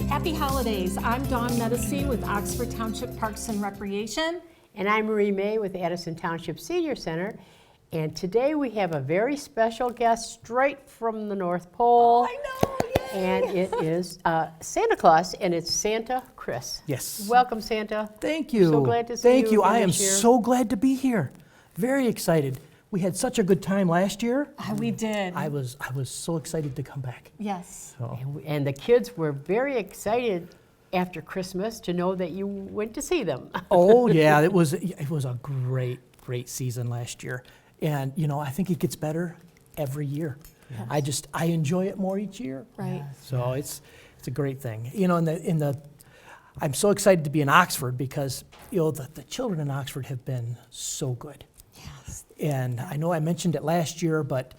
Happy holidays. I'm Dawn Medici with Oxford Township Parks and Recreation. And I'm Marie May with Addison Township Senior Center. And today we have a very special guest straight from the North Pole. I know, yay! And it is Santa Claus, and it's Santa Chris. Yes. Welcome, Santa. Thank you. So glad to see Thank you you. again I am this year. so glad to be here. Very excited. We had such a good time last year. We did. I was so excited to come back. Yes. So And the kids were very excited after Christmas to know that you went to see them. oh yeah, it was a great season last year. And you know, I think it gets better every year. Yes. I enjoy it more each year. Right. So it's a great thing. You know, I'm so excited to be in Oxford because you know the children in Oxford have been so good. Yes. And I know I mentioned it last year, but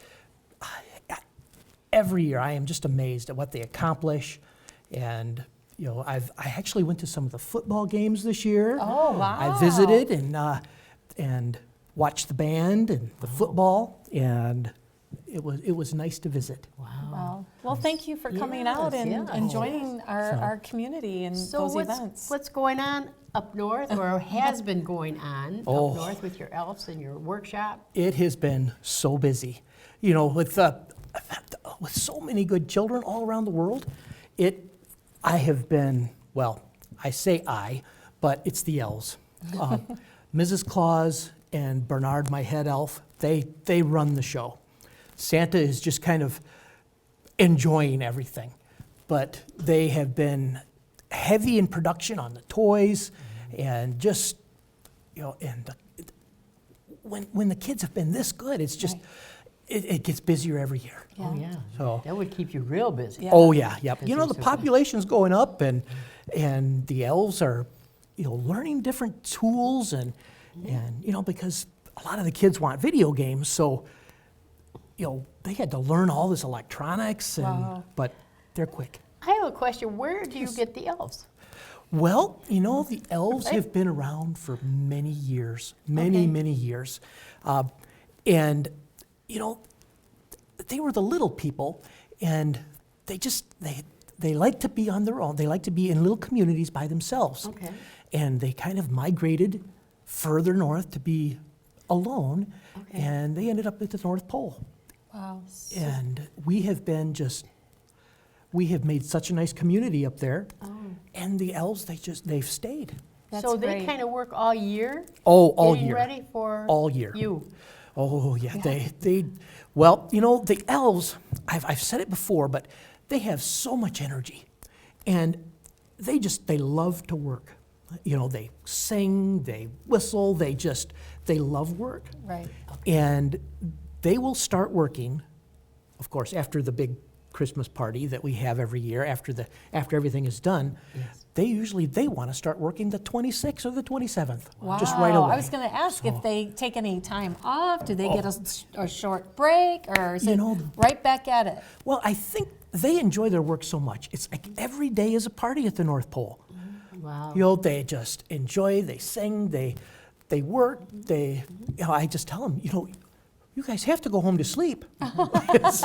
every year I am just amazed at what they accomplish. And you know, I actually went to some of the football games this year. Oh, wow. I visited and watched the band and the football, and it was nice to visit. Wow. Well, thank you for coming out Yes, and, yes. and joining our community and So those events. what's going on up north, or has been going on Oh. up north with your elves and your workshop? It has been so busy, you know, with so many good children all around the world. I have been, well, I say but it's the elves. Mrs. Claus and Bernard, my head elf, they run the show. Santa is just kind of enjoying everything, but they have been heavy in production on the toys, and just, you know, and when the kids have been this good, it's just, it gets busier every year. Yeah. Oh, yeah. So- That would keep you real busy. Yeah. Oh yeah, yep. Because You know, they're the so good. population's going up, and the elves are, you know, learning different tools, and you know, because a lot of the kids want video games, so you know they had to learn all this electronics, Wow. but they're quick. I have a question. Where do you get the elves? Well, you know, the elves Okay. have been around for many years, Okay. many years. And, you know, they were the little people, and they like to be on their own. They like to be in little communities by themselves. Okay. And they kind of migrated further north to be alone, Okay. and they ended up at the North Pole. Wow. And we have made such a nice community up there. Oh. And the elves, they've stayed. That's So they great. kind of work all year? Oh, all getting year. ready for All year. you? Oh, yeah. Well, you know, the elves, I've said it before, but they have so much energy. And they love to work. You know, they sing, they whistle, they love work. Right. And they will start working, of course, after the big Christmas party that we have every year, after everything is done. Yes. They want to start working the 26th or the 27th, Wow. just right away. I was going to ask if they take any time off. Do they get a short break, or is You it know- right back at it? Well, I think they enjoy their work so much. It's like every day is a party at the North Pole. Wow. You know, they just enjoy, they sing, they work, you know, I just tell them, you know, you guys have to go home to sleep. It's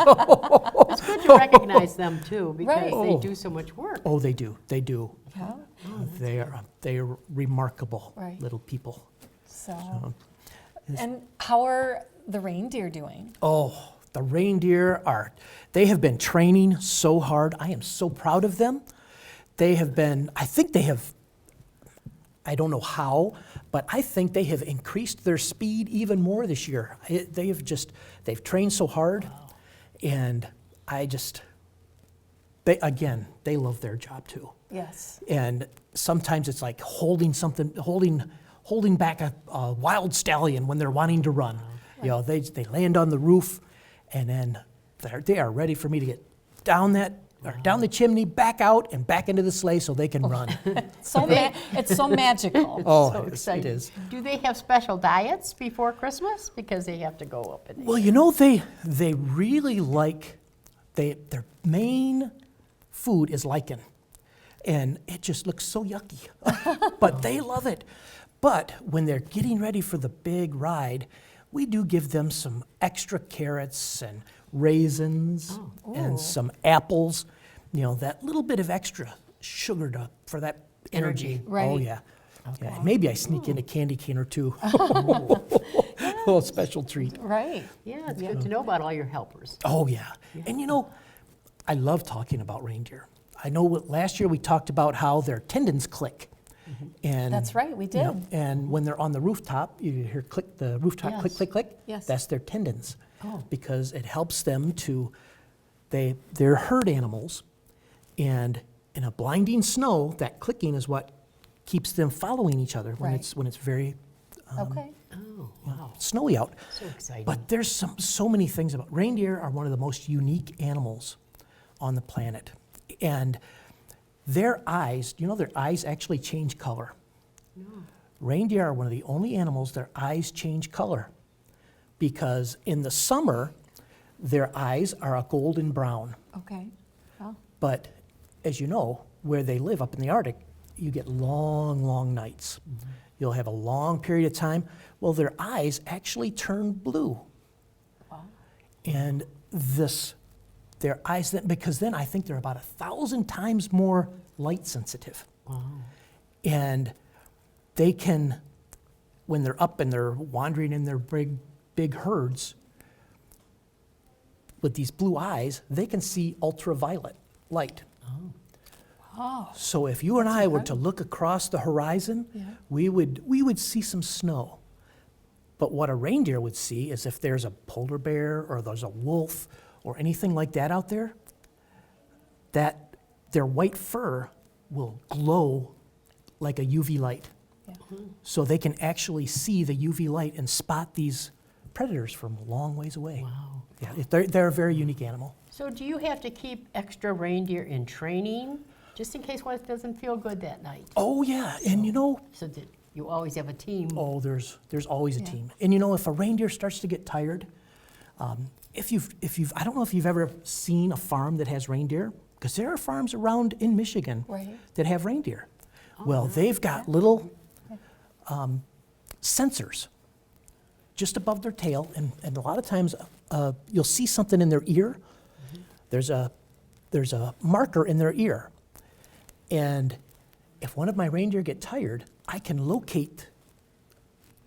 good to recognize them too, because Right. they Oh. do so much work. Oh, they do. Yeah. They are remarkable Right. little people. So. And how are the reindeer doing? Oh, the reindeer they have been training so hard. I am so proud of them. I don't know how, but I think they have increased their speed even more this year. They've trained so hard, and they love their job too. Yes. And sometimes it's like holding back a wild stallion when they're wanting to run. You know, they land on the roof, and then they are ready for me to get down the chimney, back out, and back into the sleigh so they can run. It's so magical. Oh, So it exciting. is. Do they have special diets before Christmas? Because they have to go up in Well, you know, they really like, their main food is lichen, and it just looks so yucky, but they love it. But when they're getting ready for the big ride, we do give them some extra carrots and raisins and some apples, you know, that little bit of extra sugar for that energy. Oh, Right. yeah. Yeah, maybe I sneak in a candy cane or two. A little special treat. Right. Yeah, it's good to know about all your helpers. Oh, yeah. And you know, I love talking about reindeer. I know last year we talked about how their tendons click. And That's right, we you know, did. and when they're on the rooftop, you hear click, the rooftop click, Yes. click, click. Yes. That's their tendons. Oh. Because it helps them to, they're herd animals, and in a blinding snow, that clicking is what keeps them following each other when Right. it's very Okay. Oh, wow. snowy out. So exciting. But there's so many things about reindeer are one of the most unique animals on the planet. And their eyes, you know, their eyes actually change color. Reindeer are one of the only animals their eyes change color because in the summer, their eyes are a golden brown. Okay. Well, But as you know, where they live up in the Arctic, you get long, long nights. You'll have a long period of time. Well, their eyes actually turn blue. wow. And their eyes, because then I think they're about 1,000 times more light sensitive. Wow. And they can, when they're up and they're wandering in their big herds, with these blue eyes, they can see ultraviolet light. Oh, So if you and I were to look across the horizon, Yeah. we would see some snow. But what a reindeer would see is if there's a polar bear or there's a wolf or anything like that out there, that their white fur will glow like a UV light. yeah. So they can actually see the UV light and spot these predators from a long ways away. Wow. Yeah, they're a very unique animal. So do you have to keep extra reindeer in training, just in case one doesn't feel good that night? Oh yeah, and you know, So that you always have a team? oh, there's always a Yeah. team. And you know, if a reindeer starts to get tired, if you've, I don't know if you've ever seen a farm that has reindeer, because there are farms around in Michigan Right. that have reindeer. Well, they've got little sensors just above their tail, and a lot of times you'll see something in their ear. There's a marker in their ear, and if one of my reindeer get tired, I can locate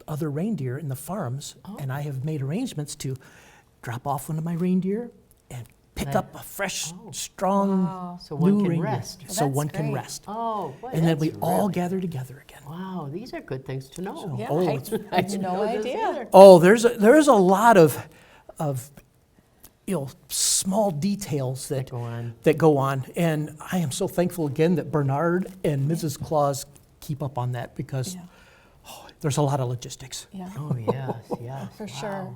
other reindeer in the farms, and I have made arrangements to drop off one of my reindeer and pick up a fresh, strong Wow. So one new can reindeer, rest. so That's one can great. rest, Oh, boy, and then we that's all really- gather together again. Wow, these are good things to know. Yeah, Oh, I it's- I had didn't no know this idea. either. Oh, there's a lot of small details that Go on. and I am so thankful again that Bernard and Mrs. Claus keep up on that because Yeah. there's a lot of logistics. Yeah. Oh, yes, yes. For sure. Wow.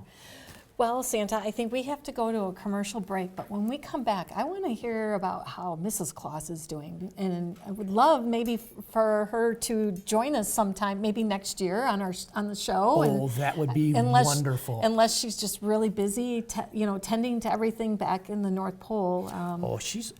Well, Santa, I think we have to go to a commercial break, but when we come back, I want to hear about how Mrs. Claus is doing. And I would love maybe for her to join us sometime, maybe next year on the show. Oh, that would be wonderful. Unless she's just really busy, tending to everything back in the North Pole. Oh, she's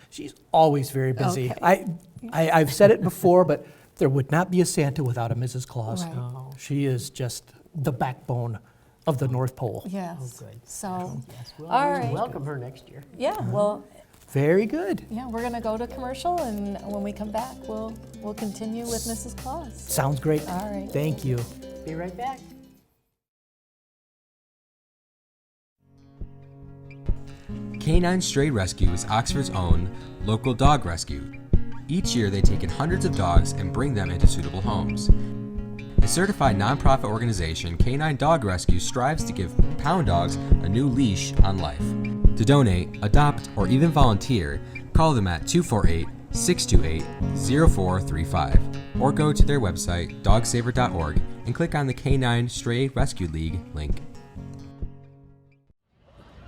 always very busy. Okay. I've said it before, but there would not be a Santa without a Mrs. Claus. Right. Oh. She is just the backbone of the North Pole. Yes. Oh, good. So, Yes, well, All we right. welcome her next year. yeah, well, Very good. yeah, we're going to go to commercial, and when we come back, we'll continue with Mrs. Claus. Sounds great. All right. Thank you. Be right back. Canine Stray Rescue is Oxford's own local dog rescue. Each year, they take in hundreds of dogs and bring them into suitable homes. A certified nonprofit organization, Canine Dog Rescue strives to give pound dogs a new leash on life. To donate, adopt, or even volunteer, call them at 248-628-0435 or go to their website, dogsaver.org, and click on the Canine Stray Rescue League link.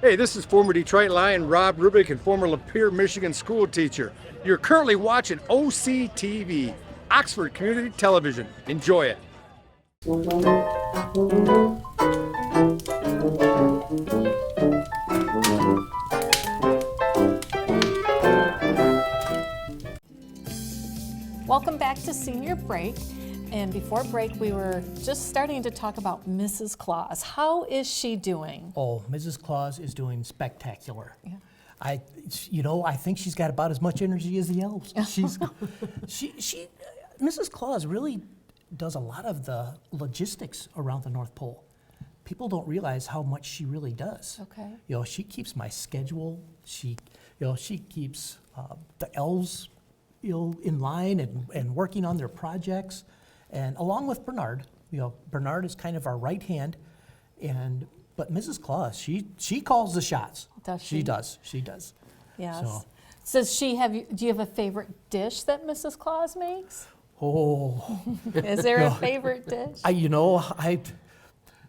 Hey, this is former Detroit Lion Rob Rubick and former Lapeer, Michigan school teacher. You're currently watching OCTV, Oxford Community Television. Enjoy it. Welcome back to Senior Break. And before break, we were just starting to talk about Mrs. Claus. How is she doing? Oh, Mrs. Claus is doing spectacular. Yeah. I think she's got about as much energy as the elves. Mrs. Claus really does a lot of the logistics around the North Pole. People don't realize how much she really does. Okay. She keeps my schedule. She keeps the elves, in line and working on their projects, and along with Bernard. Bernard is kind of our right hand, but Mrs. Claus, she calls the shots. Does She she? does. She does. Yes. So- Do you have a favorite dish that Mrs. Claus makes? Oh, Is there a favorite dish?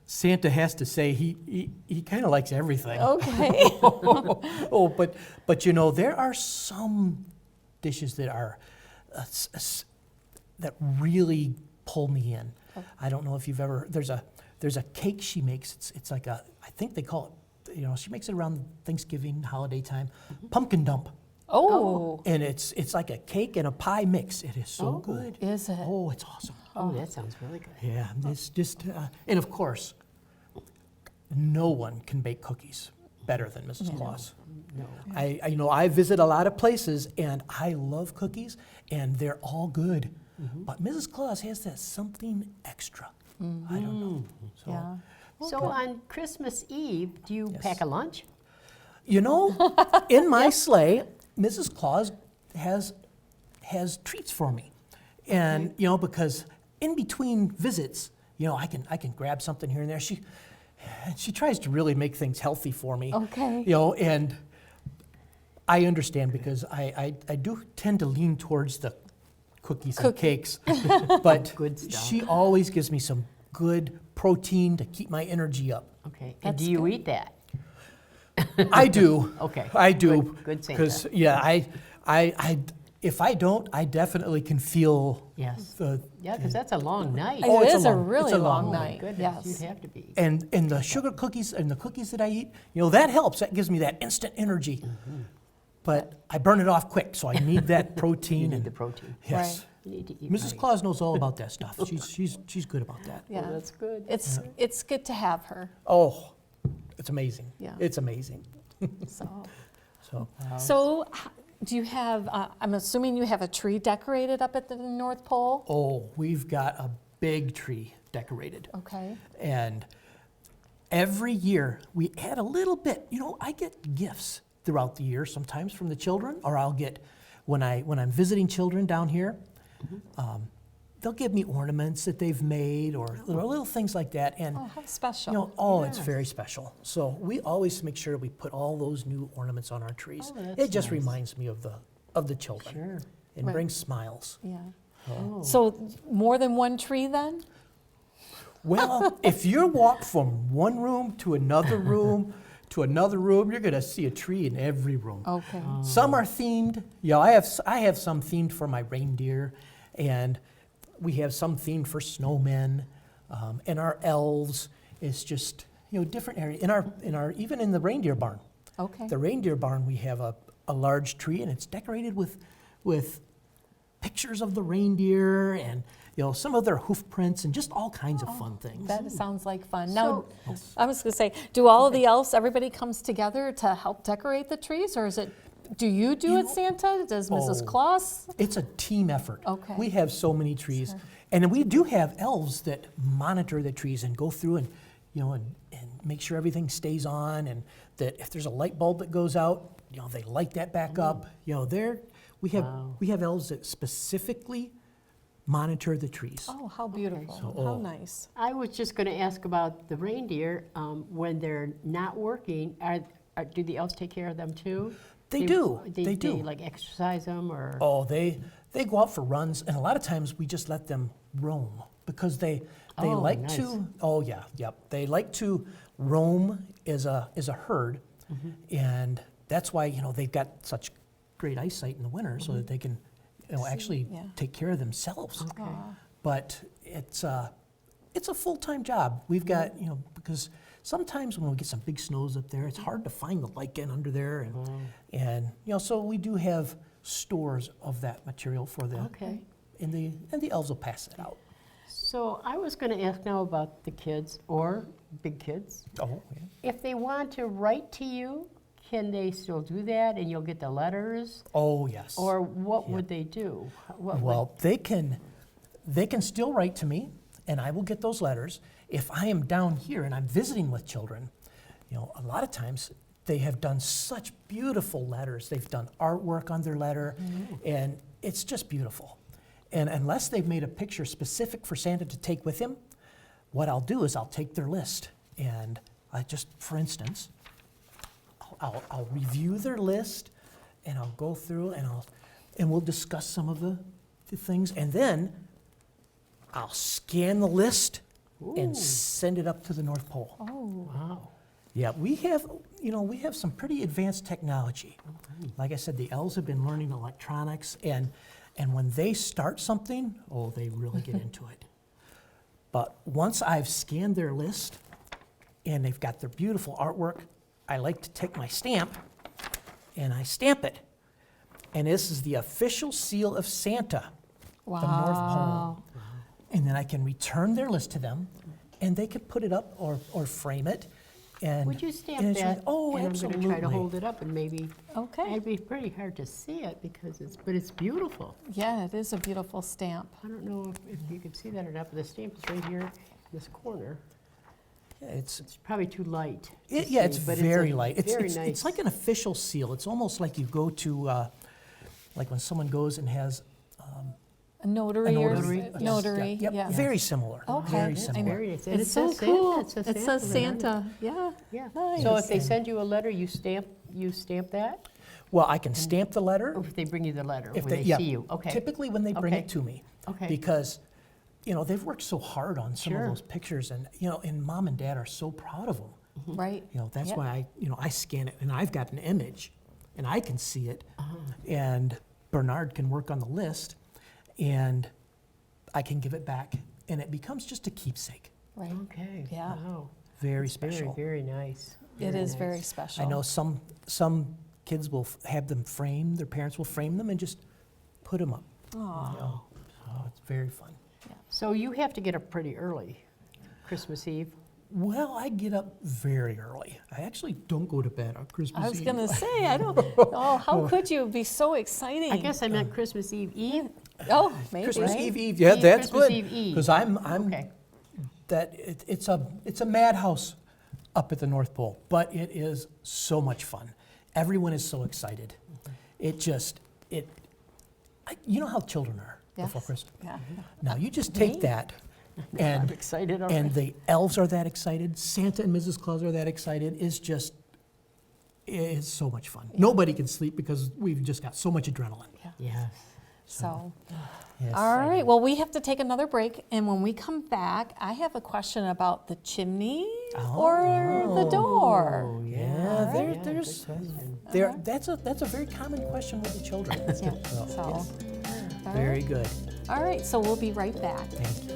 Santa has to say he kind of likes everything. Okay. Oh, but there are some dishes that are that really pull me in. I don't know if you've ever. There's a cake she makes. It's like I think they call it. She makes it around Thanksgiving holiday time. Pumpkin dump, Oh, and it's like a cake and a pie mix. It is so good. is it? Oh, it's awesome. Oh, that sounds really good. Yeah, it's just, and of course, no one can bake cookies better than Mrs. Claus. No. I visit a lot of places, and I love cookies, and they're all good. But Mrs. Claus has that something extra. I don't know. So, Yeah. So on Christmas Eve, do you Yes. pack a lunch? In my sleigh, Mrs. Claus has treats for me, and because in between visits, I can grab something here and there. She tries to really make things healthy for me. Okay. And I understand because I do tend to lean towards the cookies and cakes, but Good stuff. she always gives me some good protein to keep my energy up. Okay. And That's do you good. eat that? I do. Okay. I do. Good Santa. Because if I don't, I definitely can feel Yes. the Yeah, because that's a long night. Oh, It it's a is a long- really it's a long long night. Goodness, Yes. you'd have to be. and the sugar cookies and the cookies that I eat, that helps. That gives me that instant energy. But I burn it off quick, so I need that protein. You need and the protein. Yes. Right. You need to eat Mrs. right. Claus knows all about that stuff. She's good about that. Yeah. Oh, that's good. It's good to have her. Oh, it's amazing. Yeah. It's amazing. So, So, do you have? I'm assuming you have a tree decorated up at the North Pole. oh, we've got a big tree decorated. Okay. And every year we add a little bit. I get gifts throughout the year, sometimes from the children, or I'll get when I'm visiting children down here. They'll give me ornaments that they've made, or little things like that. And Oh, how special. it's very special. So we always make sure we put all those new ornaments on our trees. Oh, that's It just nice. reminds me of the children. Sure. And Right. brings smiles. Yeah. Oh. So more than one tree then? Well, if you walk from one room to another room to another room, you're going to see a tree in every room. Okay. Some are themed. I have some themed for my reindeer, and we have some themed for snowmen, and our elves. It's just different area. Even in the reindeer barn. Okay. The reindeer barn, we have a large tree, and it's decorated with pictures of the reindeer and some of their hoof prints and just all kinds of fun things. That sounds like fun. Now, So- I was going to say, do all of the elves, everybody comes together to help decorate the trees, or is it? Do you do it, Santa? Does Mrs. Oh. Claus? It's a team effort. Okay. We have so many trees, and we do have elves that monitor the trees and go through and and make sure everything stays on, and that if there's a light bulb that goes out, they light that back up. We have elves that specifically monitor the trees. Oh, how beautiful. So- How oh. nice. I was just going to ask about the reindeer. When they're not working, do the elves take care of them too? They do. They They do. like exercise them or? Oh, they go out for runs, and a lot of times we just let them roam because they Oh, like nice. to. Oh yeah, yep. They like to roam as a herd, and that's why they've got such great eyesight in the winter, so that they can actually yeah. take care of themselves. Okay. But it's a full-time job. We've got because sometimes when we get some big snows up there, it's hard to find the lichen under there, and so we do have stores of that material for the Okay. and the elves will pass it out. So I was going to ask now about the kids or big kids. Oh, yeah. If they want to write to you, can they still do that and you'll get the letters? Oh, yes. Or what would they do? What would- Well, they can still write to me, and I will get those letters. If I am down here and I'm visiting with children, you know, a lot of times they have done such beautiful letters. They've done artwork on their letter, and it's just beautiful. And unless they've made a picture specific for Santa to take with him, what I'll do is I'll take their list, and I just, for instance, I'll review their list, and I'll go through, and we'll discuss some of the things, and then I'll scan the list and send it up to the North Pole. Oh, Wow. Yeah, we have some pretty advanced technology. Like I said, the elves have been learning electronics, and when they start something, oh, they really get into it. But once I've scanned their list and they've got their beautiful artwork, I like to take my stamp and I stamp it. And this is the official seal of Santa, the North wow. Pole. And then I can return their list to them, and they could put it up or frame it. And Would you stamp and it's that? oh, and absolutely. I'm going to try to hold it up and maybe. Okay. It'd be pretty hard to see it because but it's beautiful. Yeah, it is a beautiful stamp. I don't know if you can see that or not, but the stamp is right here in this corner. Yeah, it's Probably too light. to yeah, see, it's but very a light. Very It's nice. like an official seal. It's almost like you go to, like when someone goes and has A notary, a or notary. s- Yes, notary, Yep, yeah. very similar. Okay. Very I similar. know. Very nice. And It's it so says cool. Santa. It says there on it. Santa, yeah. Yeah. Nice. So if they send you a letter, you stamp that? Well, I can stamp the letter Or if they bring you the letter if when they yeah, see you? Okay. Typically when they bring Okay. it to me. Okay. Because, you know, they've worked so hard on some Sure. of those pictures, and and Mom and Dad are so proud of them. Right. You know, that's Yep. why I scan it, and I've got an image, and I can see it, Uh-huh. and Bernard can work on the list, and I can give it back, and it becomes just a keepsake. Right. Okay. Yeah. Wow. Very Very, special. very nice. It is nice. very special. I know some kids will have them framed. Their parents will frame them and just put them up. Aw. So it's very fun. So you have to get up pretty early, Christmas Eve. Well, I get up very early. I actually don't go to bed on Christmas Eve. I was going to say, I don't, oh, how could you? It'd be so exciting. I guess I meant Christmas Eve Eve. Oh, maybe. Christmas right? Eve, yeah, Eve, that's Christmas good. Eve, Eve. Because I'm Okay. it's a madhouse up at the North Pole, but it is so much fun. Everyone is so excited. It just you know how children are before Yes. Christmas. Yeah. Now you just take Me? that, I'm and excited already. and the elves are that excited. Santa and Mrs. Claus are that excited. It's so much fun. Nobody can sleep because we've just got so much adrenaline. Yes. So, Yes. all right. Well, we have to take another break, and when we come back, I have a question about the chimney or the door. Yeah, Yeah, there's good question. that's a very common question with the children. Yeah. So, So, yes, all very right. good. All right. So we'll be right back. Thank you.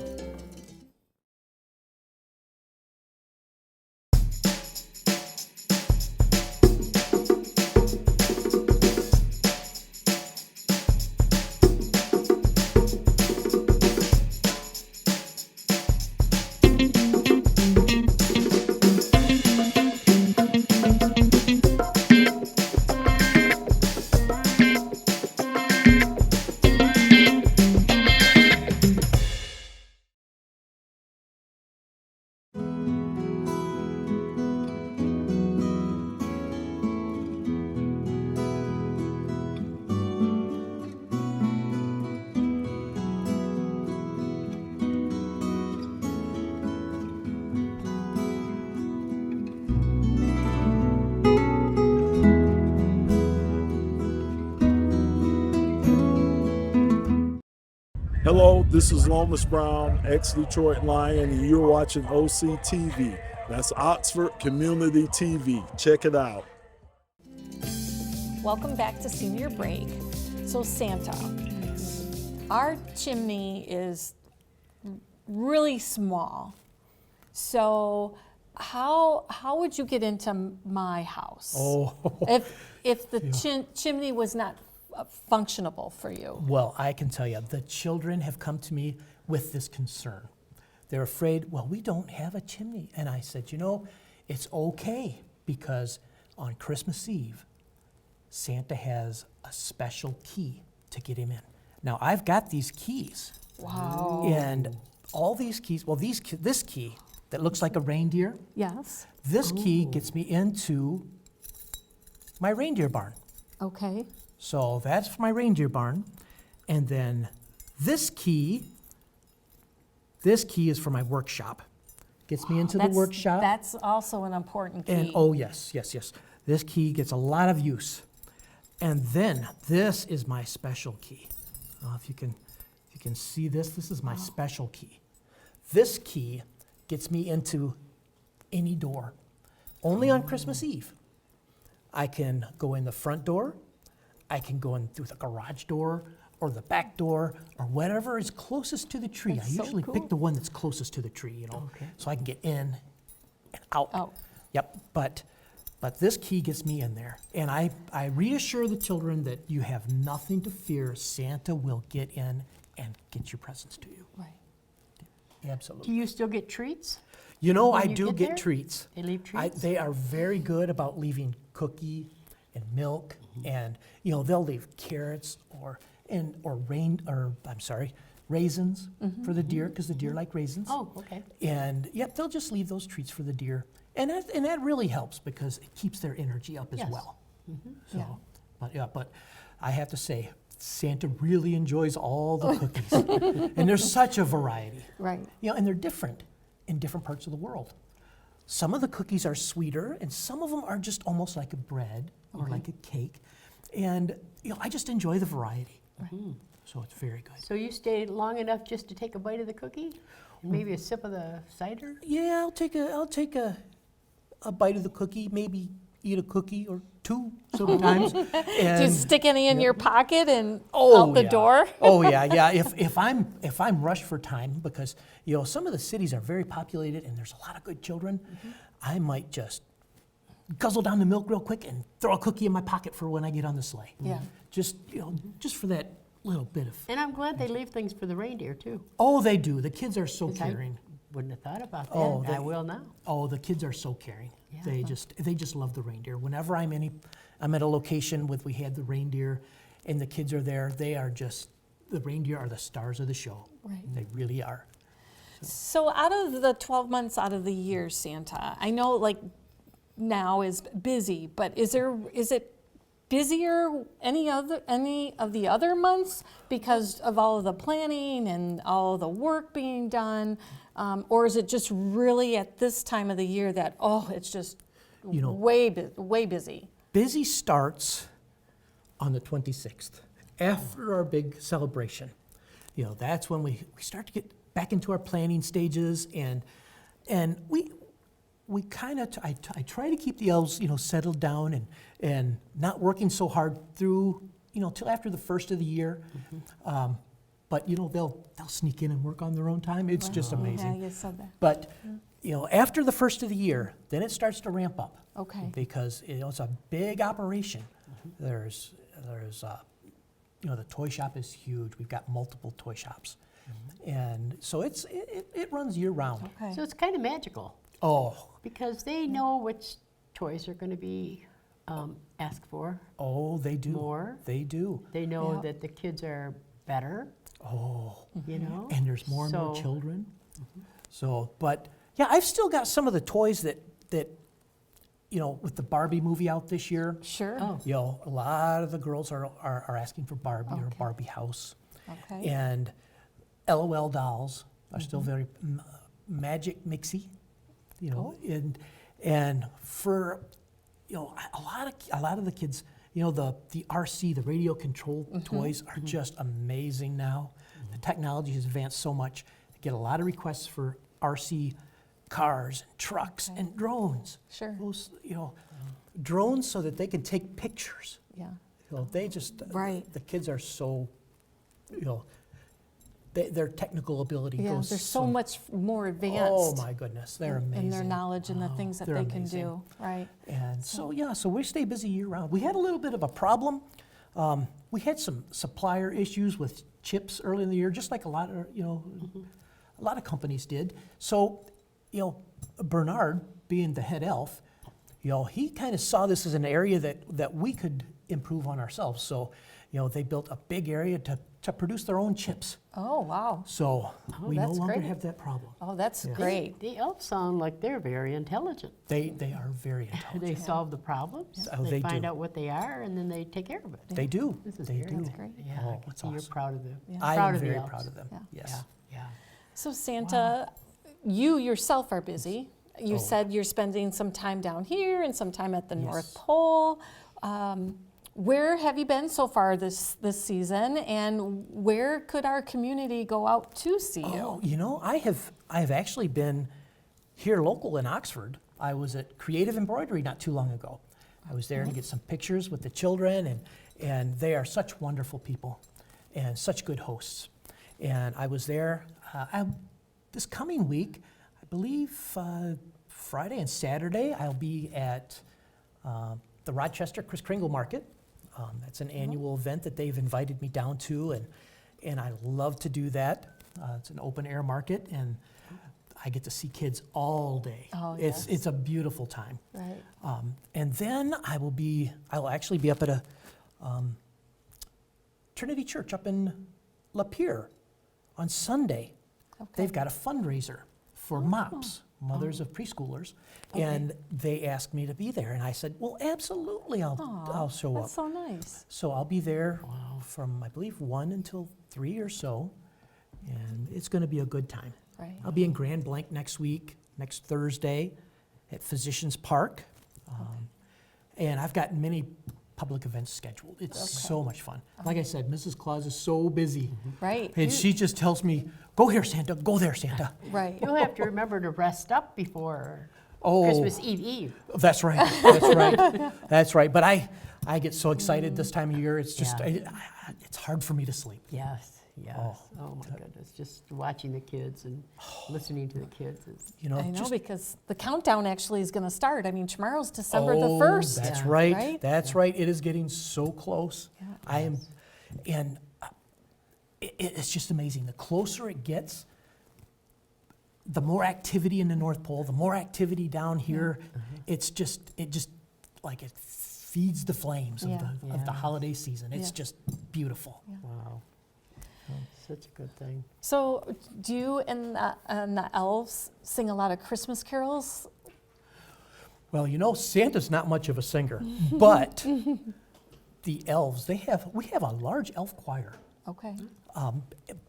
Hello, this is Lomas Brown, ex-Detroit Lion, and you're watching OCTV. That's Oxford Community TV. Check it out. Welcome back to Senior Break. So Santa, our chimney is really small. So how would you get into my house? Oh. If the chimney was not functionable for you? Well, I can tell you, the children have come to me with this concern. They're afraid, well, we don't have a chimney. And I said, it's okay, because on Christmas Eve, Santa has a special key to get him in. Now, I've got these keys. Wow. And all these keys, well, this key that looks like a reindeer, Yes, this key gets me into my reindeer barn. okay. So that's for my reindeer barn. And then this key is for my workshop. Gets me into the That's- workshop. That's also an important key. And oh, yes. This key gets a lot of use. And then this is my special key. If you can see this is my special key. This key gets me into any door. Only on Christmas Eve. I can go in the front door, I can go in through the garage door or the back door or whatever is closest to the tree. That's I so usually cool. pick the one that's closest to the tree, so I can get in and out. Out. Yep, but this key gets me in there. And I reassure the children that you have nothing to fear. Santa will get in and get your presents to you. Right. Absolutely. Do you still get treats? You know, when I you do get get there? treats. They leave treats? They are very good about leaving cookie and milk, and they'll leave carrots or raisins for the deer because the deer like raisins. Oh, okay. And yep, they'll just leave those treats for the deer, and that really helps because it keeps their energy up as Yes. well. Yeah. But I have to say, Santa really enjoys all the cookies, and there's such a variety. Right. And they're different in different parts of the world. Some of the cookies are sweeter, and some of them are just almost like a bread or like a cake. And I just enjoy the variety. So it's very good. So you stayed long enough just to take a bite of the cookie? And maybe a sip of the cider? Yeah, I'll take a bite of the cookie, maybe eat a cookie or two sometimes. Do you and stick any in your pocket and Oh, out the yeah. door? Oh yeah. If I'm rushed for time because some of the cities are very populated and there's a lot of good children, I might just guzzle down the milk real quick and throw a cookie in my pocket for when I get on the sleigh. Yeah. Just just for that little bit of. And I'm glad they leave things for the reindeer, too. Oh, they do. The kids are so 'Cause I caring. wouldn't have thought about that. Oh, I they- will now. Oh, the kids are so caring. Yeah. They just love the reindeer. Whenever I'm at a location with we had the reindeer, and the kids are there. The reindeer are the stars of the show. Right. They really are. So out of the 12 months out of the year, Santa, I know like now is busy, but is it busier any of the other months because of all of the planning and all of the work being done? Or is it just really at this time of the year that, it's just way busy? Busy starts on the 26th, after our big celebration. That's when we start to get back into our planning stages, and we kind of, I try to keep the elves, settled down and not working so hard through, till after the first of the year. But they'll sneak in and work on their own time. It's just amazing. Yeah, you said that. But after the first of the year, then it starts to ramp up. Okay. Because it's a big operation. There's the toy shop is huge. We've got multiple toy shops, and so it runs year round. Okay. So it's kind of magical Oh, because they know which toys are going to be asked for. they do. More. They do. They know Yeah. that the kids are better, Oh, and there's more and more So- children. So, but yeah, I've still got some of the toys that with the Barbie movie out this year. Sure. Oh. A lot of the girls are asking for Barbie or Okay. Barbie house. Okay. And LOL dolls are still very magic mixy, and for a lot of the kids, the RC, the radio controlled toys are just amazing now. The technology has advanced so much. I get a lot of requests for RC cars and trucks and drones. Sure. Those, drones so that they can take pictures. Yeah. They just Right. The kids are so, their technical ability Yeah, goes. they're so much more advanced. Oh my goodness, they're amazing. in their knowledge and the things that they're they can amazing. do, right? And so we stay busy year round. We had a little bit of a problem. We had some supplier issues with chips early in the year, just like a lot of companies did. So, Bernard, being the head elf, he kind of saw this as an area that we could improve on ourselves. So, they built a big area to produce their own chips. Oh, wow. So we no that's longer great. have that problem. Oh, that's great. The elves sound like they're very intelligent. They are very They intelligent. solve the problems. Oh, they find do. out what they are, and then they take care of it. They do. This is They very do. nice. great. Yeah, Oh, I can that's see you're awesome. proud of them. I Proud am of the very elves. proud of them. Yeah. Yes. Yeah. So Santa, you yourself are busy. You Oh. said you're spending some time down here and some time at the North Yes. Pole. Where have you been so far this season, and where could our community go out to see you? Oh, I have actually been here local in Oxford. I was at Creative Embroidery not too long ago. I was there to get some pictures with the children, and they are such wonderful people and such good hosts. And I was there this coming week, I believe Friday and Saturday, I'll be at the Rochester Kris Kringle Market. That's an annual event that they've invited me down to, and I love to do that. It's an open air market, and I get to see kids all day. Oh, it's yes. it's a beautiful time. Right. And then I'll actually be up at a Trinity Church up in Lapeer on Sunday. Okay. They've got a fundraiser for MOPS, Mothers of Preschoolers, and they asked me to be there, and I said, well, absolutely, I'll show up. That's so nice. So I'll be there from, I believe, 1 until 3 or so, and it's going to be a good time. Right. I'll be in Grand Blanc next Thursday, at Physicians Park, and I've got many public events scheduled. It's so much fun. Like I said, Mrs. Claus is so busy, Right. and she just tells me, go here, Santa, go there, Santa. Right. You'll have to remember to rest up before Oh, Christmas Eve. that's right, that's right, that's right. But I get so excited this time of year, it's just, Yeah. it's hard for me to sleep. Yes, yes. Oh my goodness, just watching the kids and listening to the kids is. I know, just- because the countdown actually is going to start. I mean, tomorrow's December the Oh, 1st. That's Yeah. right. Right? That's right. It is getting so close. Yeah. I am, and it's just amazing. The closer it gets, the more activity in the North Pole, the more activity down here. It just like it feeds the flames of the Yeah. holiday season. It's Yeah. just beautiful. Wow. Such a good thing. So, do you and the elves sing a lot of Christmas carols? Well, Santa's not much of a singer, but the elves, we have a large elf choir. Okay.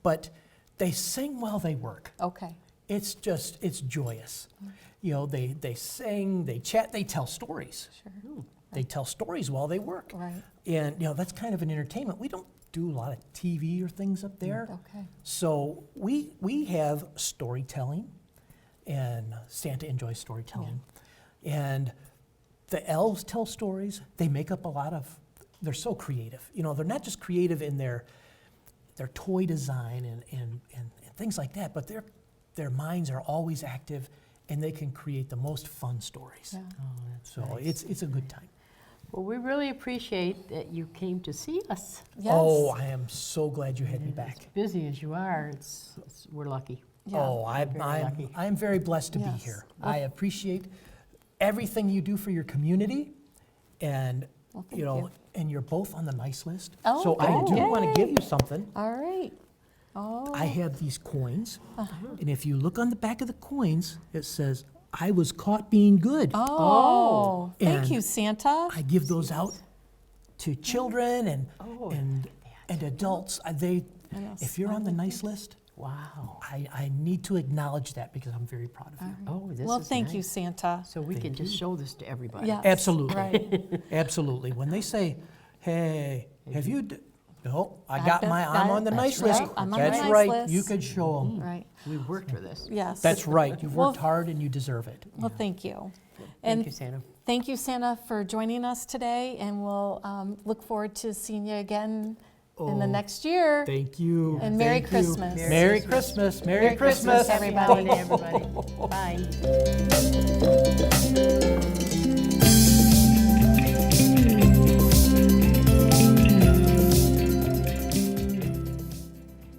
But they sing while they work. Okay. It's joyous. They sing, they chat, they tell stories. Sure. They tell stories while they work. Right. And, that's kind of an entertainment. We don't do a lot of TV or things up there. Okay. So we have storytelling, and Santa enjoys storytelling. And the elves tell stories. They make up they're so creative. They're not just creative in their toy design and things like that, but their minds are always active, and they can create the most fun stories. Yeah. Oh, that's So nice. it's a good time. Well, we really appreciate that you came to see us. Yes. Oh, I am so glad you had me As back. busy as you are, we're lucky. Yeah. Oh, Very lucky. I'm very blessed to be Yes. here. I appreciate everything you do for your community, and Well, thank you. and you're both on the nice list. Oh, so I do good. want to give you something. All right. Oh. I have these coins, and if you look on the back of the coins, it says, "I was caught being good." Oh. Thank And you, Santa. I give those out to children and Oh, and adults. If you're on the nice list, Wow. I need to acknowledge that because I'm very proud of you. Oh, this Well, is thank you, nice. Santa. So we can just show this to everybody. Yes. Absolutely. Right. Absolutely. When they say, "Hey, have you?" No, I've I'm been- on the that's nice list. right. I'm on the That's nice right. list. You could show them. Right. We've worked for this. Yes. That's right. You've Well- worked hard and you deserve it. Well, thank you. Thank And you, Santa. thank you, Santa, for joining us today, and we'll look forward to seeing you again in the Oh, next year. Thank you. And Merry Thank you. Christmas. Merry Christmas. Merry Merry Christmas, Christmas. everybody. Happy holiday, everybody. Bye.